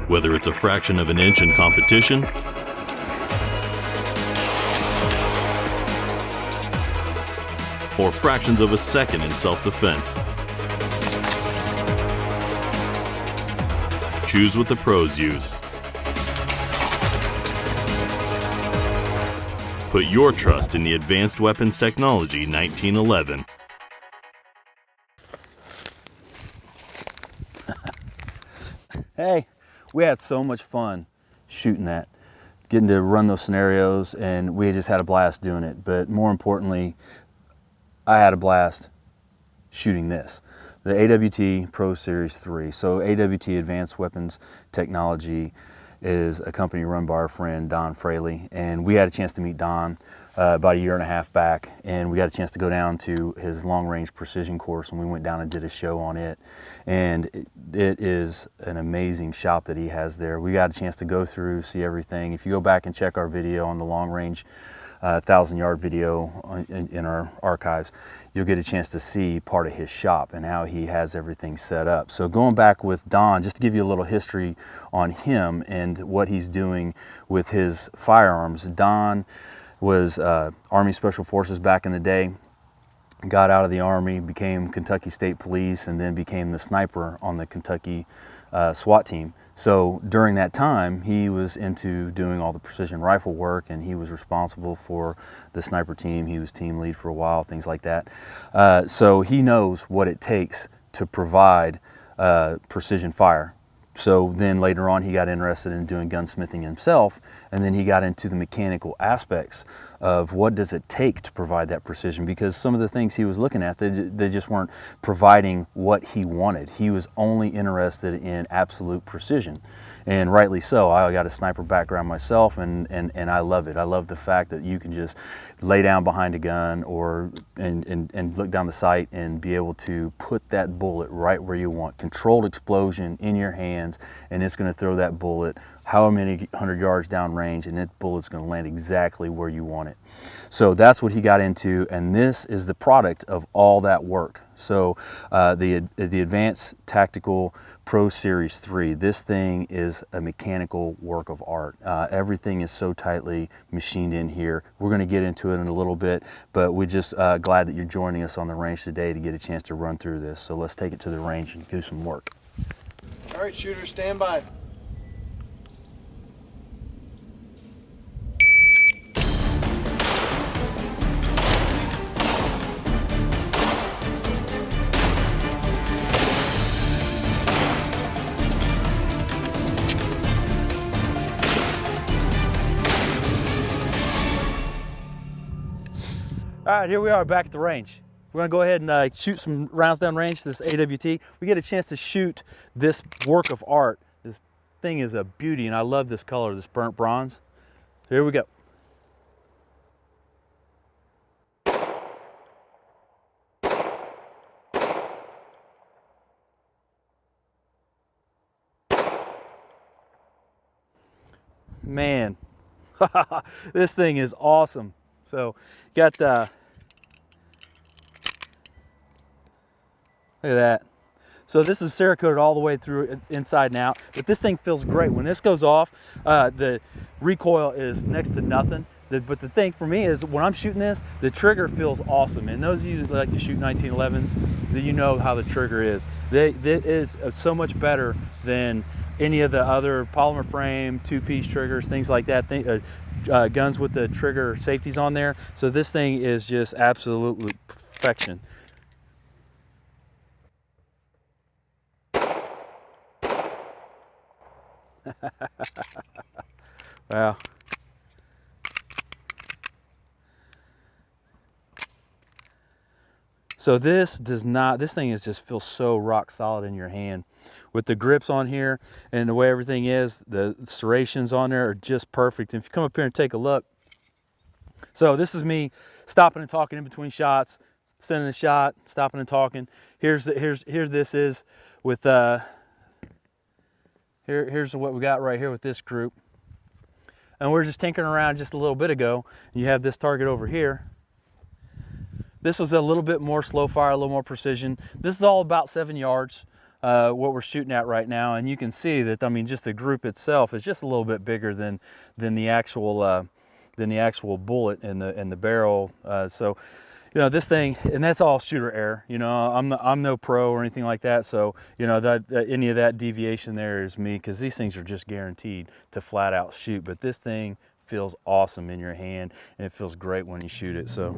Whether it's a fraction of an inch in competition or fractions of a second in self-defense, choose what the pros use. Put your trust in the Advanced Weapons Technology 1911. Hey, we had so much fun shooting that, getting to run those scenarios, and we just had a blast doing it. But more importantly, I had a blast shooting this, the AWT Pro Series 3. So AWT, Advanced Weapons Technology, is a company run by our friend Don Fraley, and we had a chance to meet Don about a year and a half back, and we got a chance to go down to his long-range precision course, and we went down and did a show on it. And it is an amazing shop that he has there. We got a chance to go through, see everything. If you go back and check our video on the long-range 1,000-yard video in our archives, you'll get a chance to see part of his shop and how he has everything set up. So going back with Don, just to give you a little history on him and what he's doing with his firearms. Don was Army Special Forces back in the day, got out of the Army, became Kentucky State Police, and then became the sniper on the Kentucky SWAT team. So during that time, he was into doing all the precision rifle work, and he was responsible for the sniper team. He was team lead for a while, things like that. So he knows what it takes to provide precision fire. So then later on, he got interested in doing gunsmithing himself, and then he got into the mechanical aspects of what does it take to provide that precision, because some of the things he was looking at, they just weren't providing what he wanted. He was only interested in absolute precision, and rightly so. I got a sniper background myself, and I love it. I love the fact that you can just lay down behind a gun and look down the sight and be able to put that bullet right where you want. Controlled explosion in your hands, and it's going to throw that bullet however many 100 yards down range, and that bullet's going to land exactly where you want it. So that's what he got into, and this is the product of all that work. So the Advanced Tactical Pro Series 3, this thing is a mechanical work of art. Everything is so tightly machined in here. We're going to get into it in a little bit, but we're just glad that you're joining us on the range today to get a chance to run through this. So let's take it to the range and do some work. All right, shooters, stand by. All right, here we are back at the range. We're gonna go ahead and shoot some rounds down range, this AWT. We get a chance to shoot this work of art. This thing is a beauty, and I love this color, this burnt bronze. Here we go. Man, this thing is awesome. So, got look at that. So this is Cerakoted all the way through inside and out, but this thing feels great. When this goes off, the recoil is next to nothing. But the thing for me is when I'm shooting this, the trigger feels awesome. And those of you that like to shoot 1911s, that you know how the trigger is. It is so much better than any of the other polymer frame, two-piece triggers, things like that. Guns with the trigger safeties on there. So this thing is just absolutely perfection. Wow. So this thing is just feels so rock solid in your hand. With the grips on here and the way everything is, the serrations on there are just perfect. And if you come up here and take a look, so this is me stopping and talking in between shots, sending a shot, stopping and talking. Here this is with here's what we got right here with this group. And we're just tinkering around just a little bit ago. And you have this target over here. This was a little bit more slow fire, a little more precision. This is all about 7 yards. what we're shooting at right now, and you can see that, I mean, just the group itself is just a little bit bigger than the actual bullet in the barrel. So, you know, this thing, and that's all shooter error. You know, I'm no pro or anything like that. So, you know, that any of that deviation there is me, because these things are just guaranteed to flat out shoot. But this thing feels awesome in your hand, and it feels great when you shoot it. So.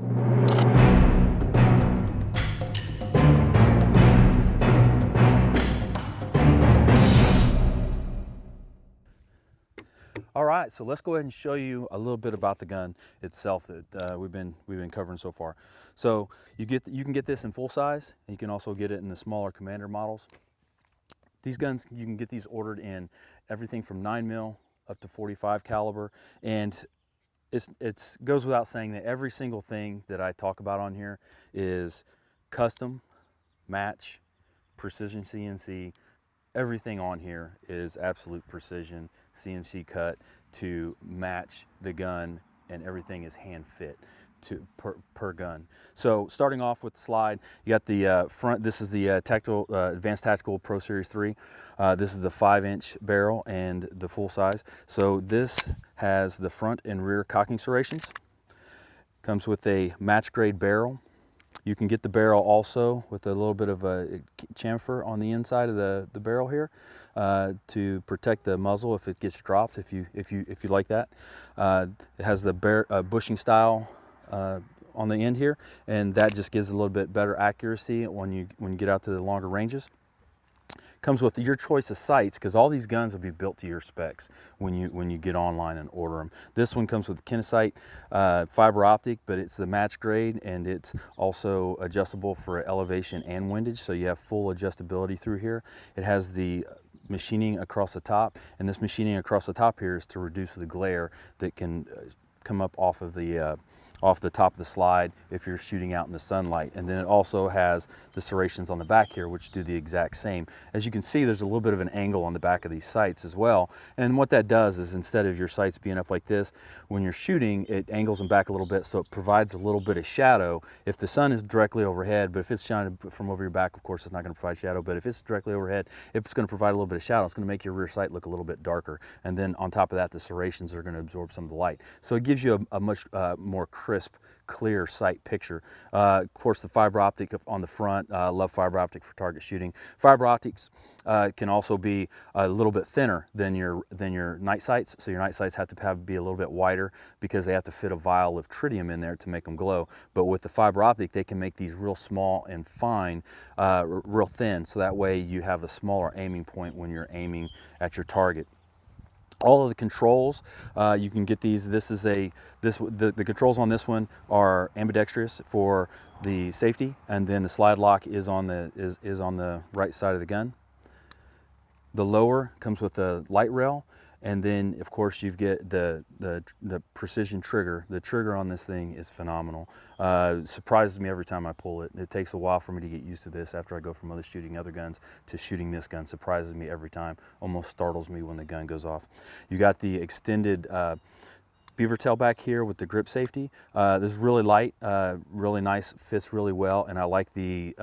All right, so let's go ahead and show you a little bit about the gun itself that we've been covering so far. So you can get this in full size, and you can also get it in the smaller Commander models. These guns, you can get these ordered in everything from 9mm up to 45 caliber, and it goes without saying that every single thing that I talk about on here is custom, match, precision CNC. Everything on here is absolute precision, CNC cut to match the gun, and everything is hand fit to per gun. So starting off with the slide, you got the front. This is the Advanced Tactical Pro Series 3. This is the 5-inch barrel and the full size. So this has the front and rear cocking serrations. Comes with a match grade barrel. You can get the barrel also with a little bit of a chamfer on the inside of the barrel here to protect the muzzle if it gets dropped, if you like that. It has the bushing style on the end here, and that just gives a little bit better accuracy when you get out to the longer ranges. Comes with your choice of sights, because all these guns will be built to your specs when you get online and order them. This one comes with Kinesight fiber optic, but it's the match grade, and it's also adjustable for elevation and windage, so you have full adjustability through here. It has the machining across the top, and this machining across the top here is to reduce the glare that can come up off the top of the slide if you're shooting out in the sunlight. And then it also has the serrations on the back here, which do the exact same. As you can see, there's a little bit of an angle on the back of these sights as well. And what that does is, instead of your sights being up like this, when you're shooting, it angles them back a little bit, so it provides a little bit of shadow if the sun is directly overhead. But if it's shining from over your back, of course, it's not going to provide shadow. But if it's directly overhead, it's going to provide a little bit of shadow. It's going to make your rear sight look a little bit darker. And then on top of that, the serrations are going to absorb some of the light. So it gives you a much more crisp, clear sight picture. Of course, the fiber optic on the front. Love fiber optic for target shooting. Fiber optics can also be a little bit thinner than your night sights. So your night sights have to be a little bit wider, because they have to fit a vial of tritium in there to make them glow. But with the fiber optic, they can make these real small and fine, real thin. So that way you have a smaller aiming point when you're aiming at your target. All of the controls, you can get these. The controls on this one are ambidextrous for the safety, and then the slide lock is on the right side of the gun. The lower comes with a light rail, and then of course you get the precision trigger. The trigger on this thing is phenomenal. Surprises me every time I pull it. It takes a while for me to get used to this after I go from shooting other guns to shooting this gun. Surprises me every time. Almost startles me when the gun goes off. You got the extended beaver tail back here with the grip safety. This is really light, really nice, fits really well, and I like the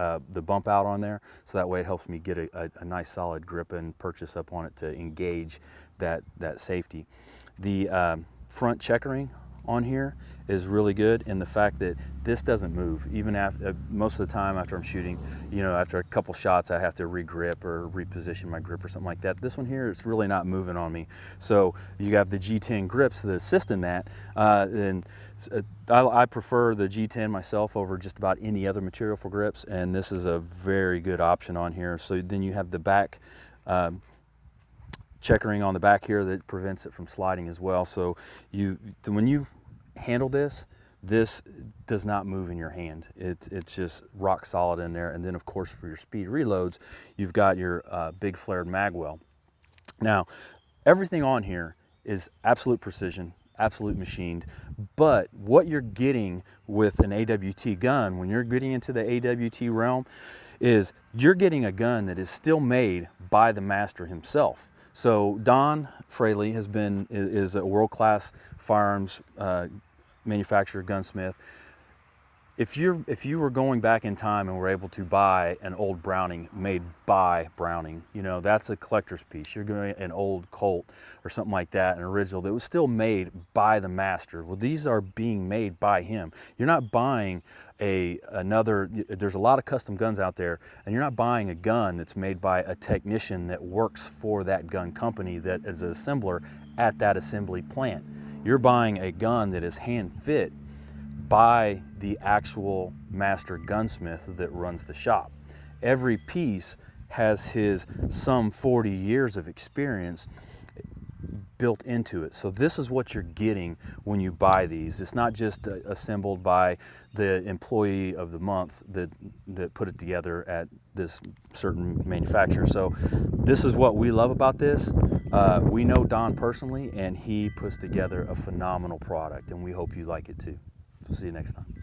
bump out on there, so that way it helps me get a nice solid grip and purchase up on it to engage that safety. The front checkering on here is really good in the fact that this doesn't move. Even after most of the time after I'm shooting, you know, after a couple shots, I have to re-grip or reposition my grip or something like that. This one here is really not moving on me. So you have the G10 grips that assist in that. I prefer the G10 myself over just about any other material for grips, and this is a very good option on here. So then you have the back checkering on the back here that prevents it from sliding as well. So when you handle this does not move in your hand. It's just rock solid in there. And then of course for your speed reloads, you've got your big flared mag well. Now everything on here is absolute precision, absolute machined, but what you're getting with an AWT gun, when you're getting into the AWT realm, is you're getting a gun that is still made by the master himself. So Don Fraley is a world-class firearms manufacturer, gunsmith. if you were going back in time and were able to buy an old Browning made by Browning, you know, that's a collector's piece. You're going an old Colt or something like that, an original that was still made by the master. Well, these are being made by him. You're not buying another. There's a lot of custom guns out there, and you're not buying a gun that's made by a technician that works for that gun company that is an assembler at that assembly plant. You're buying a gun that is hand fit by the actual master gunsmith that runs the shop. Every piece has his some 40 years of experience built into it. So this is what you're getting when you buy these. It's not just assembled by the employee of the month that put it together at this certain manufacturer. So this is what we love about this. We know Don personally, and he puts together a phenomenal product, and we hope you like it too. So see you next time.